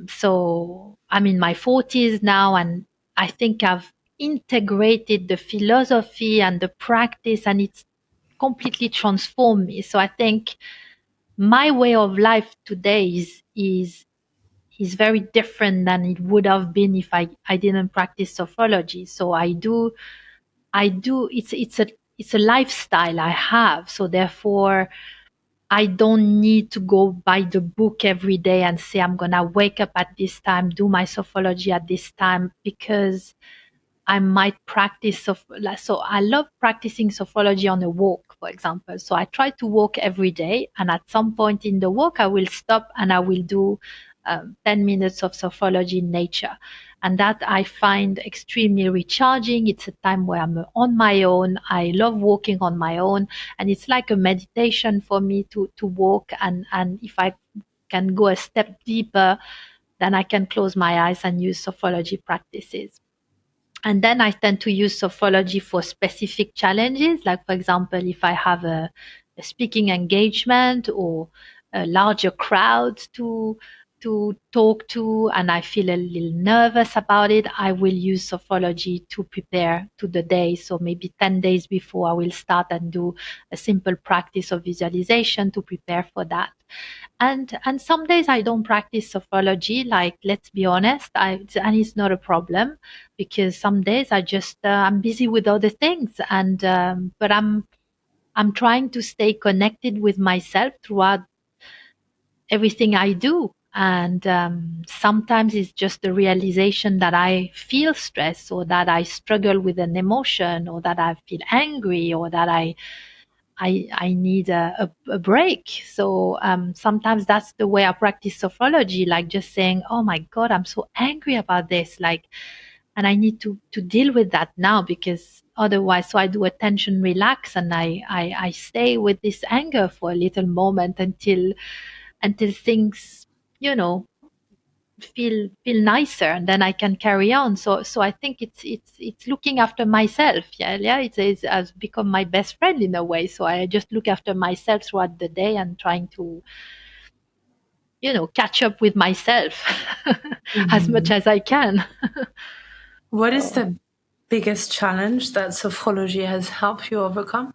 So I'm in my 40s now, and I think I've integrated the philosophy and the practice, and it's completely transformed me. So I think my way of life today is very different than it would have been if I didn't practice sophrology. So I do it's a lifestyle I have. So therefore I don't need to go by the book every day and say I'm gonna wake up at this time, do my sophrology at this time, because I might practice so I love practicing sophrology on a walk, for example. So I try to walk every day, and at some point in the walk, I will stop and I will do 10 minutes of sophrology in nature. And that I find extremely recharging. It's a time where I'm on my own. I love walking on my own, and it's like a meditation for me to walk. And if I can go a step deeper, then I can close my eyes and use sophrology practices. And then I tend to use sophrology for specific challenges. Like, for example, if I have a speaking engagement or a larger crowd to talk to, and I feel a little nervous about it, I will use sophrology to prepare to the day. So maybe 10 days before, I will start and do a simple practice of visualization to prepare for that. And some days I don't practice sophrology. Like, let's be honest, and it's not a problem, because some days I'm busy with other things, and but I'm trying to stay connected with myself throughout everything I do. And sometimes it's just the realization that I feel stress, or that I struggle with an emotion, or that I feel angry, or that I need a break. So sometimes that's the way I practice sophrology, like just saying, oh my God, I'm so angry about this. Like, and I need to deal with that now, because otherwise, so I do attention relax, and I stay with this anger for a little moment until things, you know, feel nicer, and then I can carry on. So I think it's looking after myself. Yeah, it's has become my best friend in a way. So I just look after myself throughout the day, and trying to, catch up with myself as much Mhm. as I can. What is So the biggest challenge that sophrology has helped you overcome?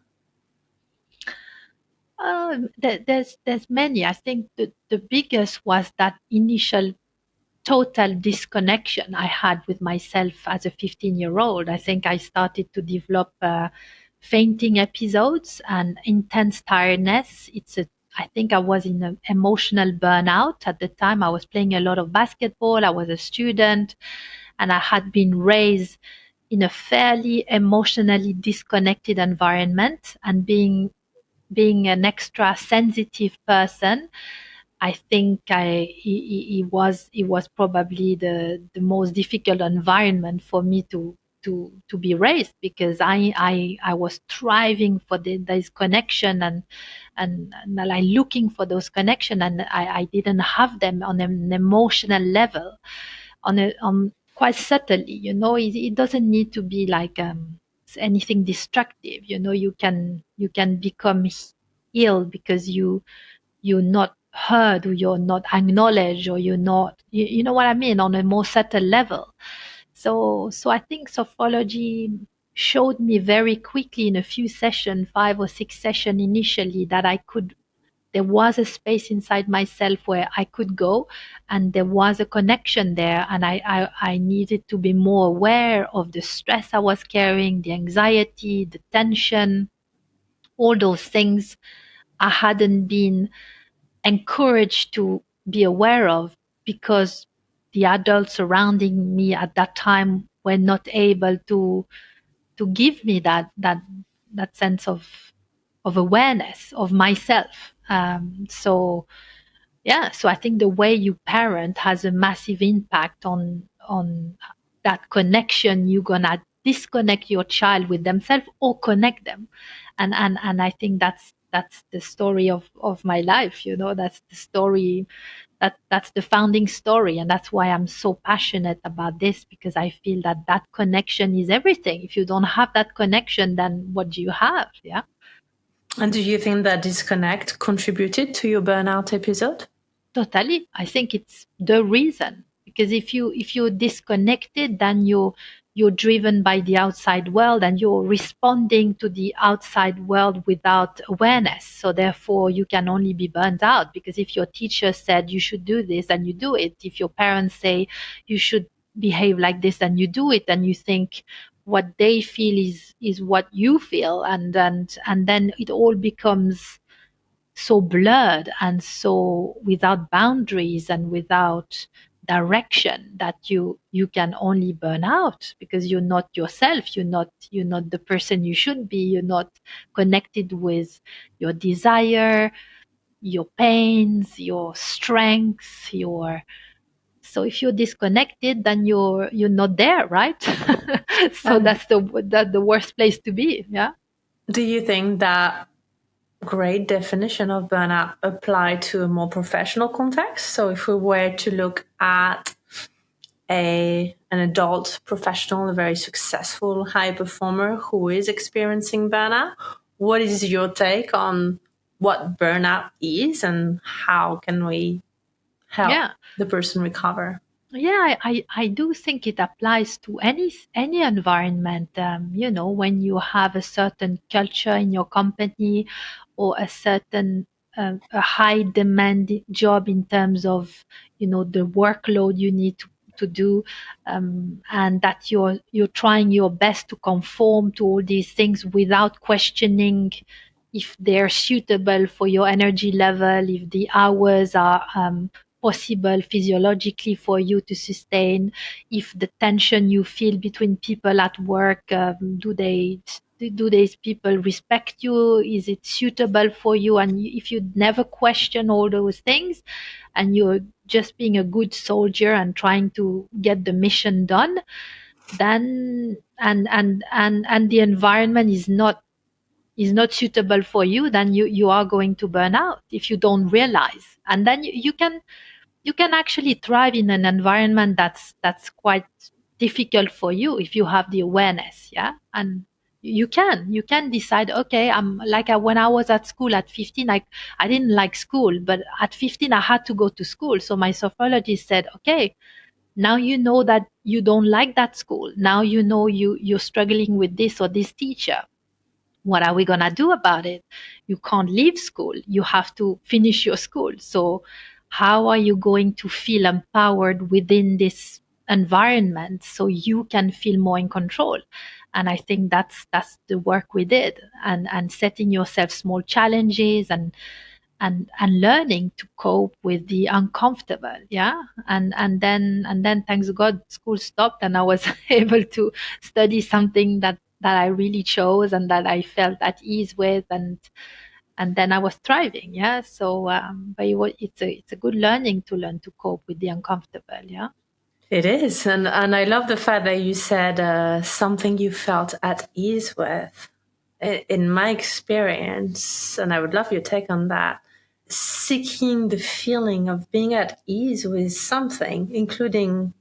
there's many. I think the biggest was that initial total disconnection I had with myself as a 15-year-old. I think I started to develop fainting episodes and intense tiredness. I think I was in an emotional burnout at the time. I was playing a lot of basketball. I was a student, and I had been raised in a fairly emotionally disconnected environment. And being an extra sensitive person, I think it was probably the most difficult environment for me to be raised, because I was striving for this connection, and like looking for those connection, and I didn't have them on an emotional level, on quite subtly. It doesn't need to be like anything destructive. You can become ill because you're not heard, or you're not acknowledged, or you're not, you know what I mean, on a more subtle level. So I think sophrology showed me very quickly in a few sessions, 5 or 6 sessions initially, that there was a space inside myself where I could go, and there was a connection there, and I needed to be more aware of the stress I was carrying, the anxiety, the tension, all those things I hadn't been encouraged to be aware of, because the adults surrounding me at that time were not able to give me that sense of awareness of myself. So yeah, so I think the way you parent has a massive impact on that connection. You're gonna disconnect your child with themselves or connect them, and I think that's the story of my life. That's the story, that's the founding story, and that's why I'm so passionate about this, because I feel that connection is everything. If you don't have that connection, then what do you have? Yeah. And do you think that disconnect contributed to your burnout episode? Totally. I think it's the reason, because if you're disconnected, then you're driven by the outside world, and you're responding to the outside world without awareness. So therefore you can only be burnt out, because if your teacher said you should do this and you do it, if your parents say you should behave like this and you do it, and you think what they feel is what you feel, and then it all becomes so blurred and so without boundaries and without direction, that you can only burn out, because you're not yourself, you're not the person you should be, you're not connected with your desire, your pains, your strengths, your so if you're disconnected, then you're not there, right? So And that's the worst place to be. Yeah. do you think that great definition of burnout apply to a more professional context? So if we were to look at an adult professional, a very successful high performer who is experiencing burnout, what is your take on what burnout is and how can we help Yeah. the person recover? Yeah, I do think it applies to any environment. When you have a certain culture in your company, or a certain a high demand job in terms of the workload you need to do, and that you're trying your best to conform to all these things without questioning if they're suitable for your energy level, if the hours are possible physiologically for you to sustain, if the tension you feel between people at work, do these people respect you? Is it suitable for you? And if you never question all those things, and you're just being a good soldier and trying to get the mission done, then and the environment is not suitable for you, then you are going to burn out if you don't realize. And then you can actually thrive in an environment that's quite difficult for you if you have the awareness. Yeah. And you can decide, okay, I'm like, when I was at school at 15, I didn't like school, but at 15 I had to go to school. So my sophrologist said, okay, now you know that you don't like that school. Now you know you're struggling with this or this teacher. What are we going to do about it? You can't leave school. You have to finish your school. So how are you going to feel empowered within this environment so you can feel more in control? And I think that's the work we did, and setting yourself small challenges, and learning to cope with the uncomfortable. Yeah. And then thanks God school stopped, and I was able to study something that I really chose and that I felt at ease with, and then I was thriving. Yeah. So but it's a good learning to learn to cope with the uncomfortable. Yeah. It is. And I love the fact that you said something you felt at ease with. In my experience, and I would love your take on that, seeking the feeling of being at ease with something, including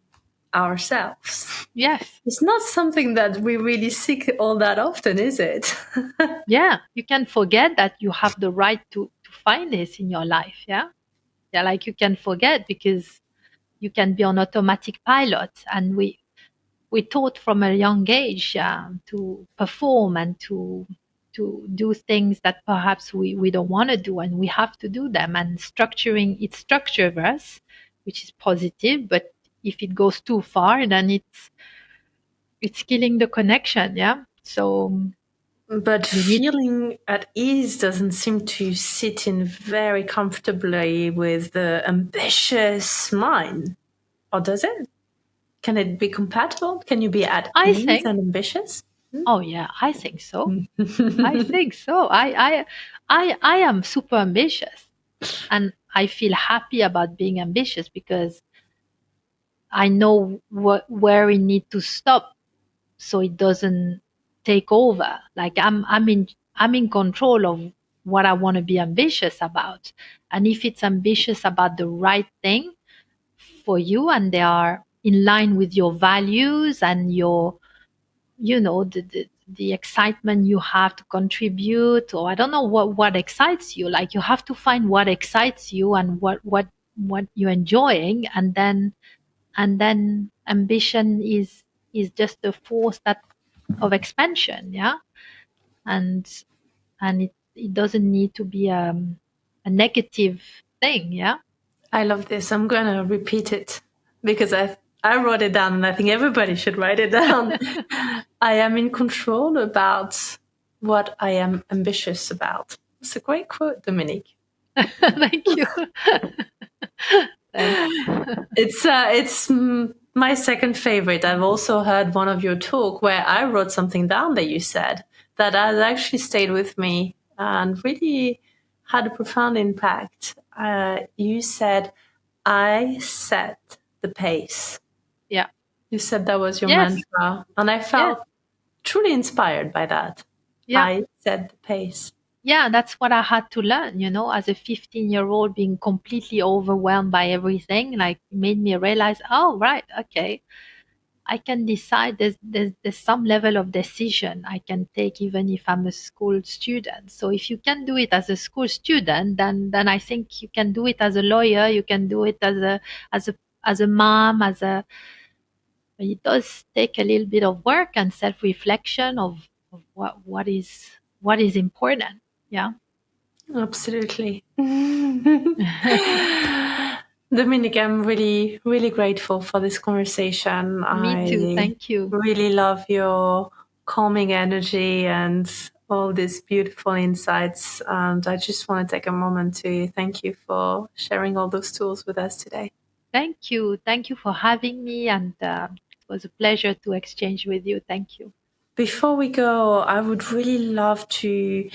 ourselves. Yes. It's not something that we really seek all that often, is it? Yeah. You can forget that you have the right to find this in your life. Yeah. Yeah. Like you can forget because you can be on automatic pilot, and we taught from a young age to perform and to do things that perhaps we don't want to do, and we have to do them, and structuring it structures us, which is positive. But if it goes too far, then it's killing the connection. Yeah. So But you need. feeling at ease doesn't seem to sit in very comfortably with the ambitious mind. Or does it? Can it be compatible? Can you be at I ease think. and ambitious? Oh yeah, I think so. I think so. I am super ambitious, and I feel happy about being ambitious because I know where we need to stop so it doesn't take over. Like I'm in control of what I want to be ambitious about. And if it's ambitious about the right thing for you, and they are in line with your values and your, the excitement you have to contribute, or I don't know what excites you. Like you have to find what excites you and what you're enjoying, and then ambition is just a force that of expansion. Yeah. And and it doesn't need to be a negative thing. Yeah. I love this. I'm going to repeat it because I wrote it down and I think everybody should write it down. I am in control about what I am ambitious about. It's a great quote, Dominique. Thank you. Thanks. It's my second favorite. I've also heard one of your talk where I wrote something down that you said that has actually stayed with me and really had a profound impact. You said, "I set the pace." Yeah. You said that was your Yes. mantra, and I Yes. felt truly inspired by that. Yeah. I set the pace. Yeah, that's what I had to learn, as a 15-year-old, being completely overwhelmed by everything. Like, made me realize, oh, right, okay, I can decide. There's some level of decision I can take even if I'm a school student. So if you can do it as a school student, then I think you can do it as a lawyer. You can do it as a mom, it does take a little bit of work and self-reflection of what is important. Yeah. Absolutely. Dominic, I'm really, really grateful for this conversation. Me too. I Thank you. really love your calming energy and all these beautiful insights. And I just want to take a moment to thank you for sharing all those tools with us today. Thank you. Thank you for having me. And it was a pleasure to exchange with you. Thank you. Before we go, I would really love to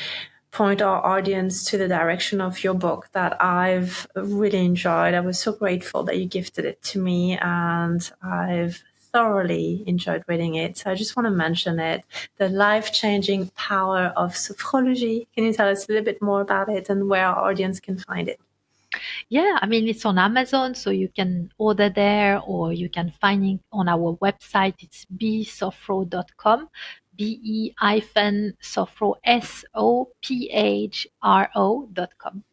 point our audience to the direction of your book that I've really enjoyed. I was so grateful that you gifted it to me, and I've thoroughly enjoyed reading it. So I just want to mention it, The Life-Changing Power of Sophrology. Can you tell us a little bit more about it and where our audience can find it? Yeah, I mean, it's on Amazon, so you can order there, or you can find it on our website. It's besophro.com, be-sophro, sophro.com.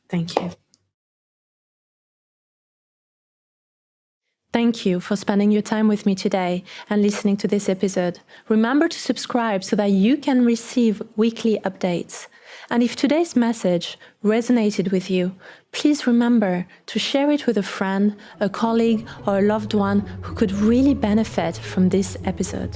Thank you. Thank you for spending your time with me today and listening to this episode. Remember to subscribe so that you can receive weekly updates. And if today's message resonated with you, please remember to share it with a friend, a colleague, or a loved one who could really benefit from this episode.